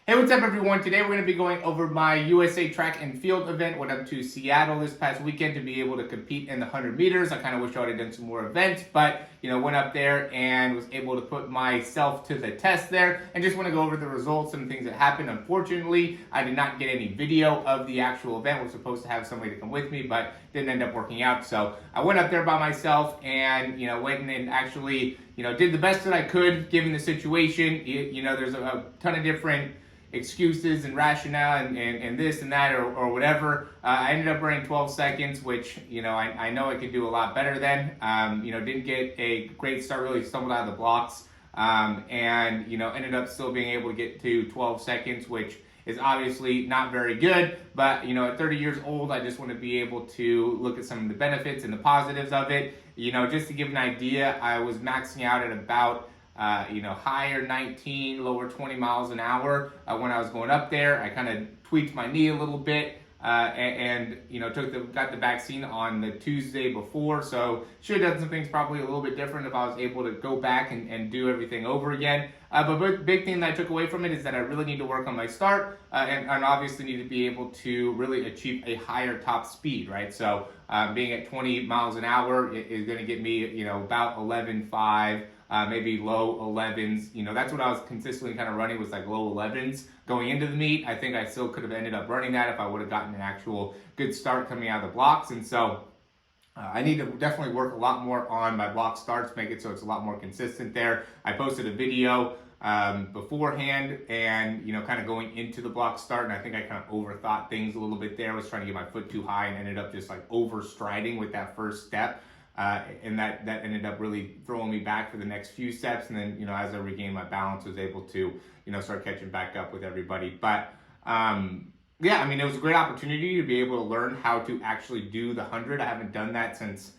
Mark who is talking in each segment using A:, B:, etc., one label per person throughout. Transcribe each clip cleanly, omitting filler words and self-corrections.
A: Hey, what's up everyone? Today we're going to be going over my USA track and field event. Went up to Seattle this past weekend to be able to compete in the 100 meters. I kind of wish I would have done some more events, but went up there and was able to put myself to the test there and just want to go over the results and things that happened. Unfortunately, I did not get any video of the actual event. We're supposed to have somebody to come with me, but didn't end up working out. So I went up there by myself and, went in and actually, did the best that I could given the situation. There's a ton of different excuses and rationale and this and that or whatever. I ended up running 12 seconds, which, I know I could do a lot better than. Didn't get a great start, really stumbled out of the blocks, and, ended up still being able to get to 12 seconds, which is obviously not very good. But, at 30 years old, I just want to be able to look at some of the benefits and the positives of it. Just to give an idea, I was maxing out at about higher 19, lower 20 miles an hour when I was going up there. I kind of tweaked my knee a little bit and got the vaccine on the Tuesday before, so should have done some things probably a little bit different if I was able to go back and do everything over again. But big thing that I took away from it is that I really need to work on my start and obviously need to be able to really achieve a higher top speed, right? So being at 20 miles an hour is going to get me, about 11.5. Maybe low 11s. That's what I was consistently kind of running, was like low 11s going into the meet. I think I still could have ended up running that if I would have gotten an actual good start coming out of the blocks. And so I need to definitely work a lot more on my block starts, make it so it's a lot more consistent there. I posted a video beforehand and, kind of going into the block start, and I think I kind of overthought things a little bit there. I was trying to get my foot too high and ended up just like over striding with that first step. And that ended up really throwing me back for the next few steps. And then, as I regained my balance, was able to, start catching back up with everybody. But, it was a great opportunity to be able to learn how to actually do the 100. I haven't done that since,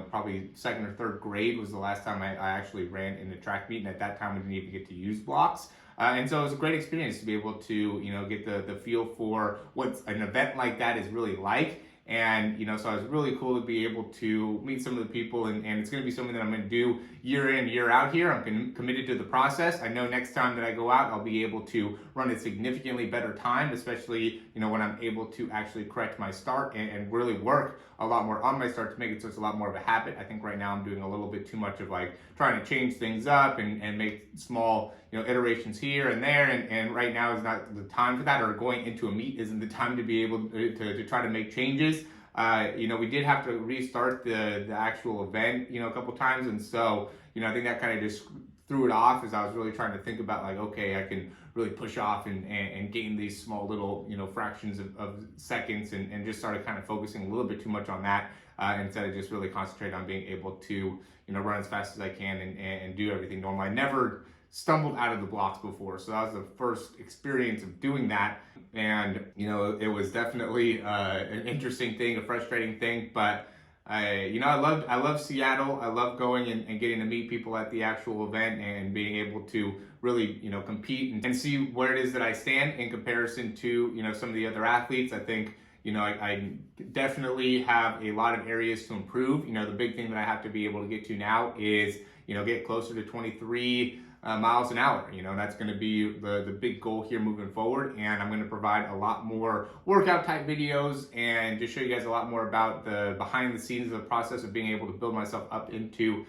A: probably second or third grade was the last time I actually ran in the track meet. And at that time, I didn't even get to use blocks. And so it was a great experience to be able to, get the feel for what an event like that is really like. And, so it was really cool to be able to meet some of the people, and it's going to be something that I'm going to do year in, year out here. I'm committed to the process. I know next time that I go out, I'll be able to run a significantly better time, especially, when I'm able to actually correct my start and really work a lot more on my start to make it so it's a lot more of a habit. I think right now I'm doing a little bit too much of like trying to change things up and make small, iterations here and there. And right now is not the time for that, or going into a meet isn't the time to be able to try to make changes. We did have to restart the actual event, a couple times. And so, I think that kind of just threw it off as I was really trying to think about like, okay, I can really push off and gain these small little, fractions of seconds and just started kind of focusing a little bit too much on that instead of just really concentrate on being able to, run as fast as I can and do everything normal. I never stumbled out of the blocks before, so that was the first experience of doing that. And it was definitely an interesting thing, a frustrating thing, but I love Seattle. I love going and getting to meet people at the actual event and being able to really compete and see where it is that I stand in comparison to some of the other athletes. I think I definitely have a lot of areas to improve. The big thing that I have to be able to get to now is get closer to 23 miles an hour. That's going to be the big goal here moving forward. And I'm going to provide a lot more workout type videos and just show you guys a lot more about the behind the scenes of the process of being able to build myself up into,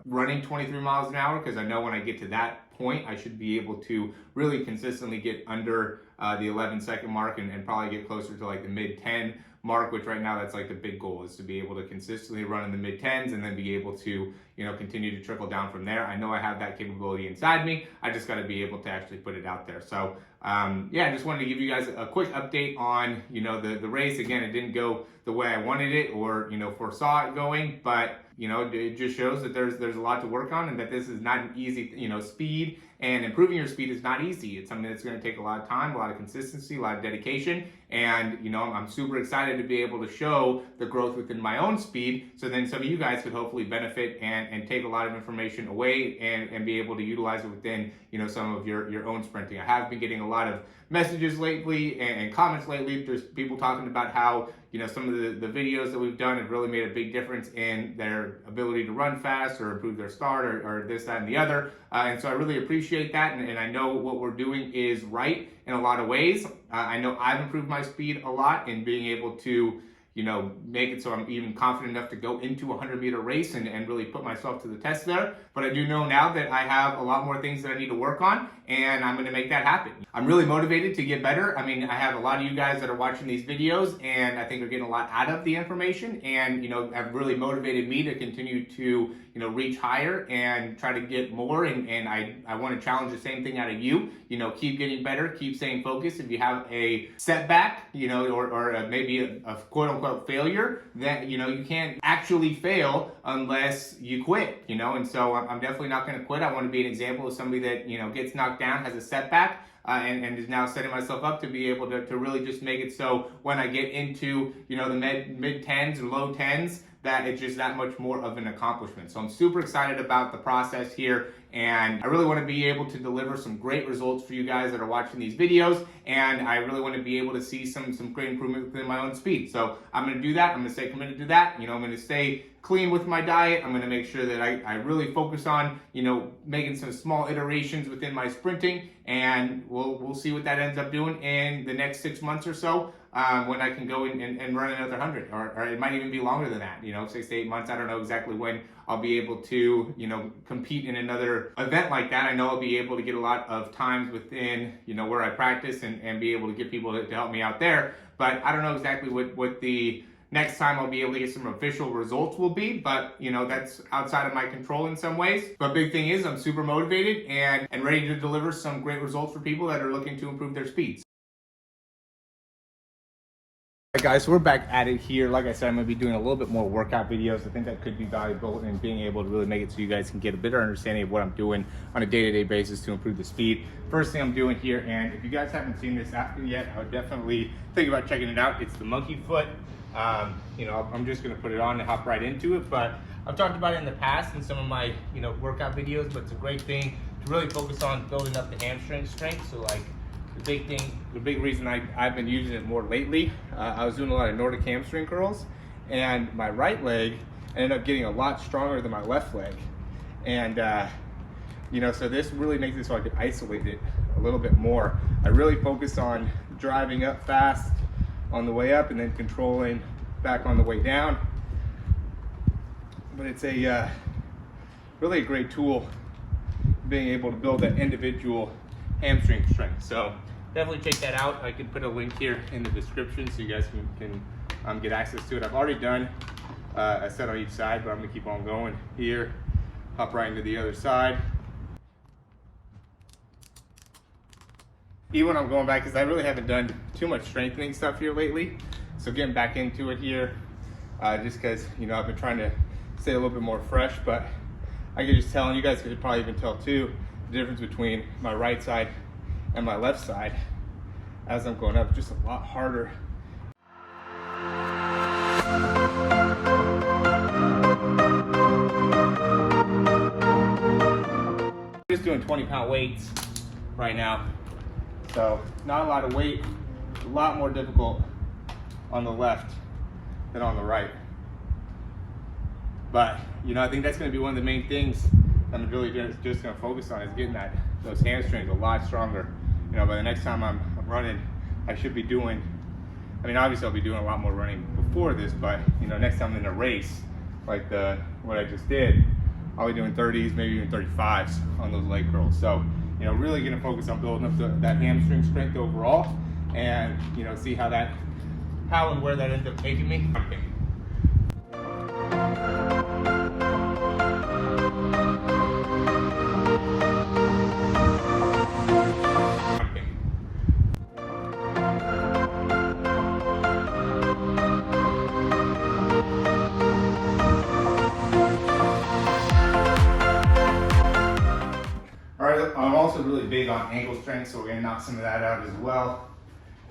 A: running 23 miles an hour. Because I know when I get to that point, I should be able to really consistently get under the 11-second mark and probably get closer to like the mid-10 mark, which right now that's like the big goal, is to be able to consistently run in the mid-10s and then be able to continue to trickle down from there. I know I have that capability inside me. I just got to be able to actually put it out there. So I just wanted to give you guys a quick update on the race. Again, it didn't go the way I wanted it or foresaw it going, but it just shows that there's a lot to work on and that this is not an easy speed, and improving your speed is not easy. It's something that's going to take a lot of time, a lot of consistency, a lot of dedication, and I'm super excited to be able to show the growth within my own speed, so then some of you guys could hopefully benefit and take a lot of information away and be able to utilize it within some of your own sprinting. I have been getting a lot lot of messages lately and comments lately. There's people talking about how, you know, some of the videos that we've done have really made a big difference in their ability to run fast or improve their start or this, that, and the other. And so I really appreciate that. And I know what we're doing is right in a lot of ways. I know I've improved my speed a lot in being able to, you know, make it so I'm even confident enough to go into a 100-meter race and really put myself to the test there. But I do know now that I have a lot more things that I need to work on, and I'm gonna make that happen. I'm really motivated to get better. I mean, I have a lot of you guys that are watching these videos, and I think are getting a lot out of the information, and, you know, have really motivated me to continue to, you know, reach higher and try to get more. And I want to challenge the same thing out of you. You know, keep getting better, keep staying focused. If you have a setback, you know, or maybe a quote unquote failure, that, you know, you can't actually fail unless you quit, you know. And so I'm definitely not going to quit. I want to be an example of somebody that, you know, gets knocked down, has a setback, and is now setting myself up to be able to really just make it so when I get into, you know, the mid 10s or low 10s, that it's just that much more of an accomplishment. So I'm super excited about the process here, and I really want to be able to deliver some great results for you guys that are watching these videos, and I really want to be able to see some great improvement within my own speed. So I'm going to do that. I'm going to stay committed to that. You know, I'm going to stay clean with my diet. I'm going to make sure that I really focus on, you know, making some small iterations within my sprinting, and we'll see what that ends up doing in the next 6 months or so. When I can go and run another 100, or it might even be longer than that, you know, 6 to 8 months. I don't know exactly when I'll be able to, you know, compete in another event like that. I know I'll be able to get a lot of times within, you know, where I practice and be able to get people to help me out there. But I don't know exactly what the next time I'll be able to get some official results will be, but, you know, that's outside of my control in some ways. But big thing is I'm super motivated and ready to deliver some great results for people that are looking to improve their speeds. Alright guys, so we're back at it here. Like I said, I'm going to be doing a little bit more workout videos. I think that could be valuable in being able to really make it so you guys can get a better understanding of what I'm doing on a day-to-day basis to improve the speed. First thing I'm doing here, and if you guys haven't seen this after yet, I would definitely think about checking it out. It's the monkey foot. You know, I'm just going to put it on and hop right into it, but I've talked about it in the past in some of my, you know, workout videos, but it's a great thing to really focus on building up the hamstring strength. So like, the big reason I've been using it more lately, I was doing a lot of Nordic hamstring curls, and my right leg ended up getting a lot stronger than my left leg. And, you know, so this really makes it so I can isolate it a little bit more. I really focus on driving up fast on the way up and then controlling back on the way down. But it's a really a great tool, being able to build that individual hamstring strength. So definitely check that out. I can put a link here in the description so you guys can get access to it. I've already done a set on each side, but I'm gonna keep on going here, hop right into the other side. Even when I'm going back, because I really haven't done too much strengthening stuff here lately, so getting back into it here, just because, you know, I've been trying to stay a little bit more fresh. But I can just tell, and you guys could probably even tell too, the difference between my right side and my left side as I'm going up, just a lot harder. I'm just doing 20-pound weights right now, so not a lot of weight, a lot more difficult on the left than on the right. But, you know, I think that's going to be one of the main things I'm really just going to focus on, is getting those hamstrings a lot stronger. You know, by the next time I'm running, I should be doing, I mean, obviously I'll be doing a lot more running before this, but, you know, next time in a race, like what I just did, I'll be doing 30s, maybe even 35s on those leg curls. So, you know, really going to focus on building up that hamstring strength overall, and, you know, see how and where that ends up taking me. I'm also really big on ankle strength, so we're going to knock some of that out as well.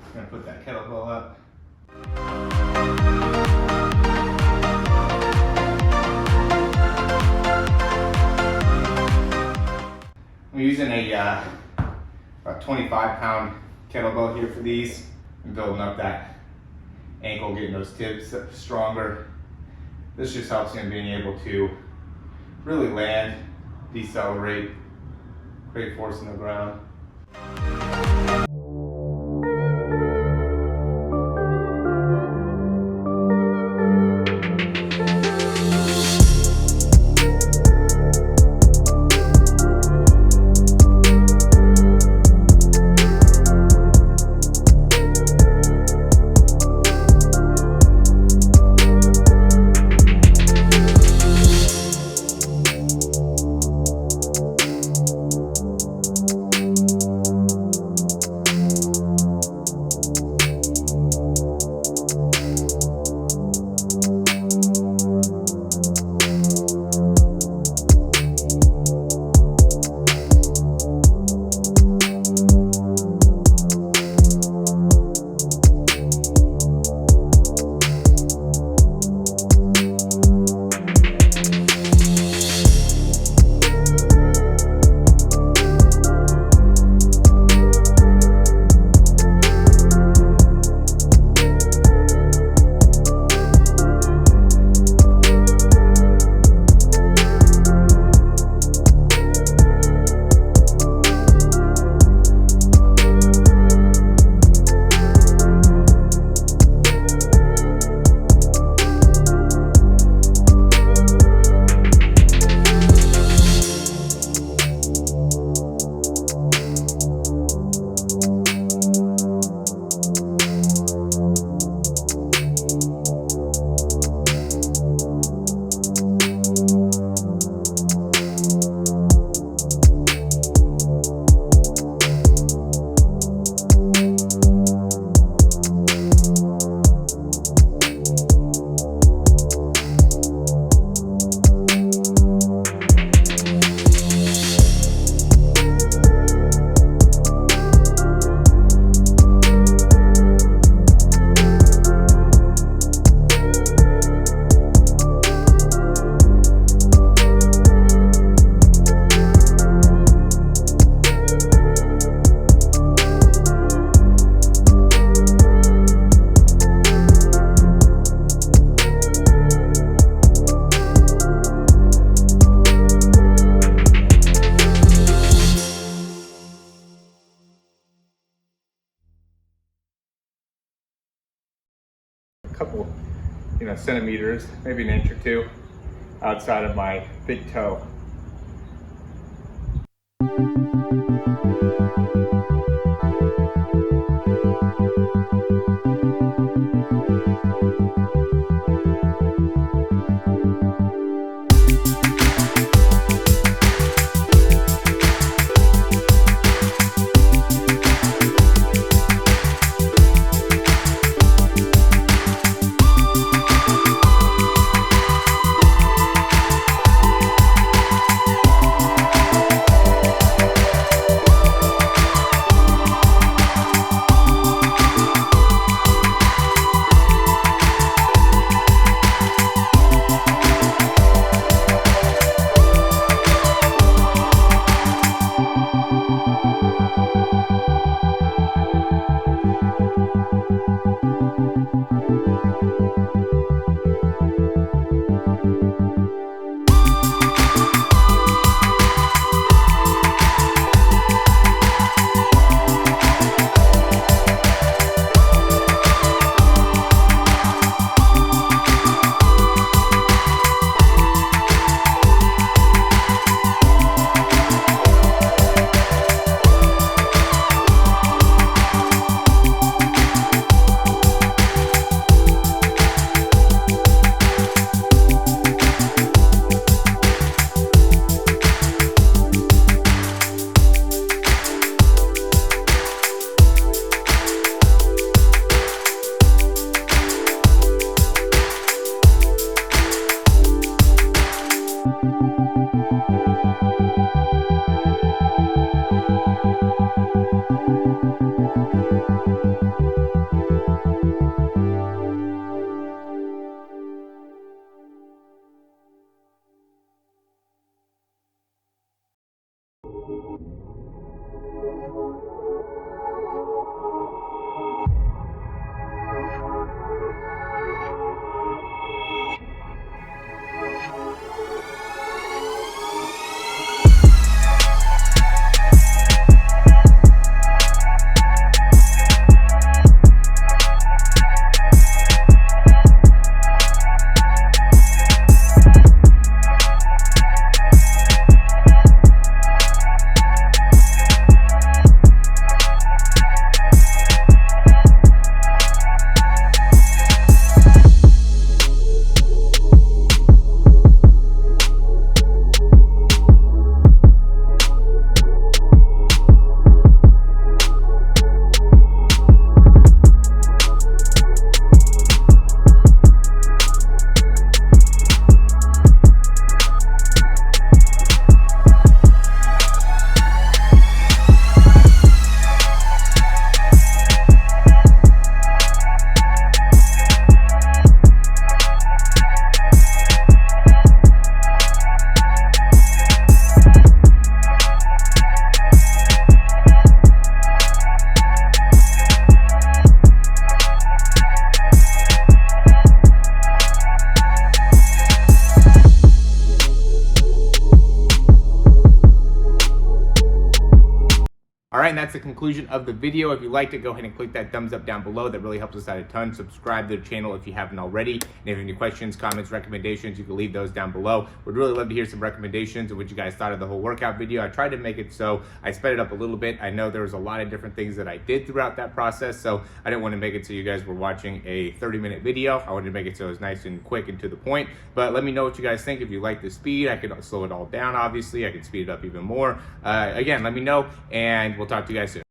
A: I'm going to put that kettlebell up. I'm using a about 25-pound kettlebell here for these. I'm building up that ankle, getting those tips stronger. This just helps him being able to really land, decelerate, create force in the ground. Couple, centimeters, maybe an inch or two outside of my big toe. that's the conclusion of the video. If you liked it, go ahead and click that thumbs up down below. That really helps us out a ton. Subscribe to the channel if you haven't already. And if you have any questions, comments, recommendations, you can leave those down below. Would really love to hear some recommendations of what you guys thought of the whole workout video. I tried to make it so I sped it up a little bit. I know there was a lot of different things that I did throughout that process, so I didn't want to make it so you guys were watching a 30-minute video. I wanted to make it so it was nice and quick and to the point. But let me know what you guys think. If you like the speed, I could slow it all down, obviously. I could speed it up even more. Again, let me know, and we'll talk to you guys soon.